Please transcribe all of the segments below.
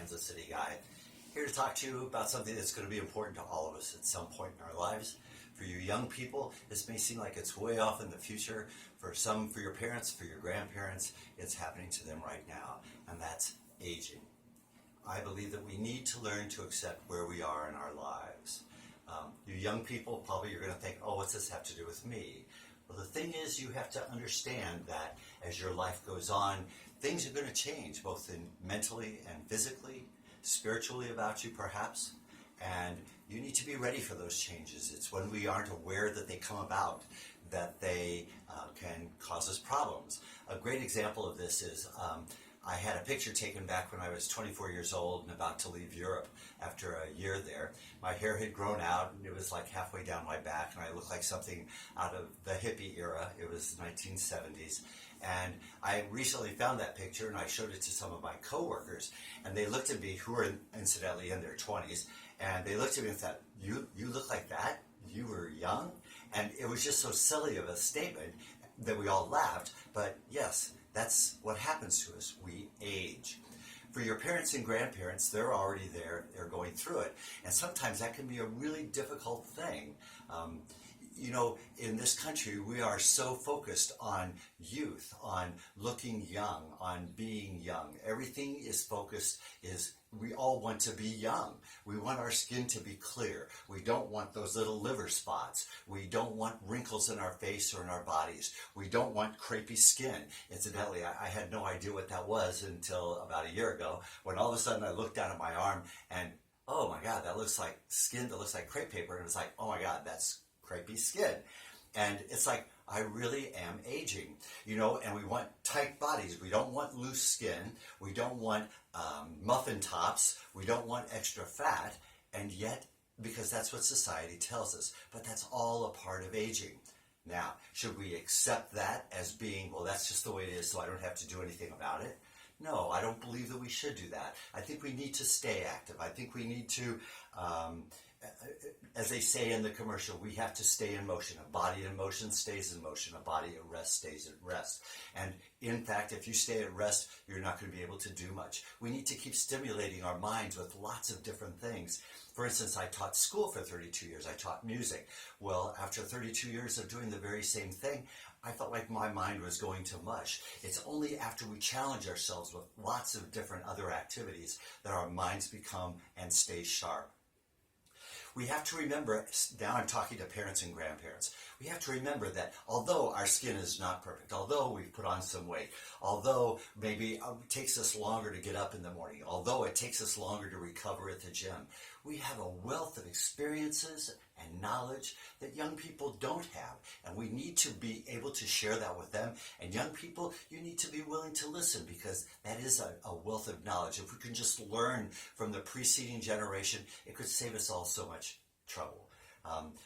Kansas City guy, here to talk to you about something that's going to be important to all of us at some point in our lives. For you young people, this may seem like it's way off in the future. For some, for your parents, for your grandparents, it's happening to them right now, and that's aging. I believe that we need to learn to accept where we are in our lives. You young people, probably you're going to think, oh, what's this have to do with me? Well, the thing is, you have to understand that as your life goes on, things are going to change, both in mentally and physically, spiritually about you perhaps, and you need to be ready for those changes. It's when we aren't aware that they come about that they can cause us problems. A great example of this is I had a picture taken back when I was 24 years old and about to leave Europe after a year there. My hair had grown out and it was like halfway down my back, and I looked like something out of the hippie era. It was the 1970s. And I recently found that picture and I showed it to some of my coworkers, and they looked at me, who were incidentally in their 20s, and they looked at me and thought, you look like that? You were young? And it was just so silly of a statement that we all laughed. But yes, that's what happens to us. We age. For your parents and grandparents, they're already there. They're going through it. And sometimes that can be a really difficult thing. You know, in this country, we are so focused on youth, on looking young, on being young. Everything is focused, we all want to be young. We want our skin to be clear. We don't want those little liver spots. We don't want wrinkles in our face or in our bodies. We don't want crepey skin. Incidentally, I had no idea what that was until about a year ago, when all of a sudden I looked down at my arm and, oh my God, that looks like skin that looks like crepe paper. And it was like, oh my God, that's crepey skin. And it's like, I really am aging, you know, and we want tight bodies. We don't want loose skin. We don't want muffin tops. We don't want extra fat. And yet, because that's what society tells us, but that's all a part of aging. Now, should we accept that as being, well, that's just the way it is, so I don't have to do anything about it? No, I don't believe that we should do that. I think we need to stay active. I think we need to, as they say in the commercial, we have to stay in motion. A body in motion stays in motion. A body at rest stays at rest. And in fact, if you stay at rest, you're not going to be able to do much. We need to keep stimulating our minds with lots of different things. For instance, I taught school for 32 years. I taught music. Well, after 32 years of doing the very same thing, I felt like my mind was going to mush. It's only after we challenge ourselves with lots of different other activities that our minds become and stay sharp. We have to remember, now I'm talking to parents and grandparents, we have to remember that although our skin is not perfect, although we've put on some weight, although maybe it takes us longer to get up in the morning, although it takes us longer to recover at the gym, we have a wealth of experiences and knowledge that young people don't have. And we need to be able to share that with them. And young people, you need to be willing to listen, because that is a wealth of knowledge. If we can just learn from the preceding generation, it could save us all so much trouble.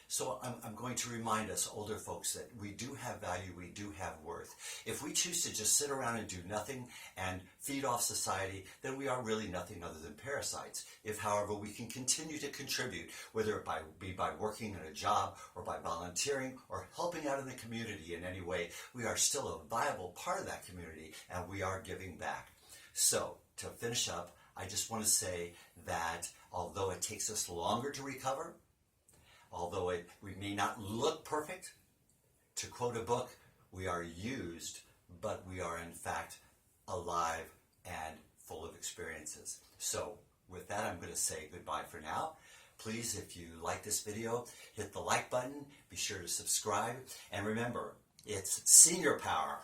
So I'm going to remind us older folks that we do have value, we do have worth. If we choose to just sit around and do nothing and feed off society, then we are really nothing other than parasites. If, however, we can continue to contribute, whether it be by working in a job or by volunteering or helping out in the community in any way, we are still a viable part of that community, and we are giving back. So, to finish up, I just want to say that although it takes us longer to recover, although we may not look perfect, to quote a book, we are used, but we are in fact alive and full of experiences. So with that, I'm going to say goodbye for now. Please, if you like this video, hit the like button, be sure to subscribe, and remember, it's senior power.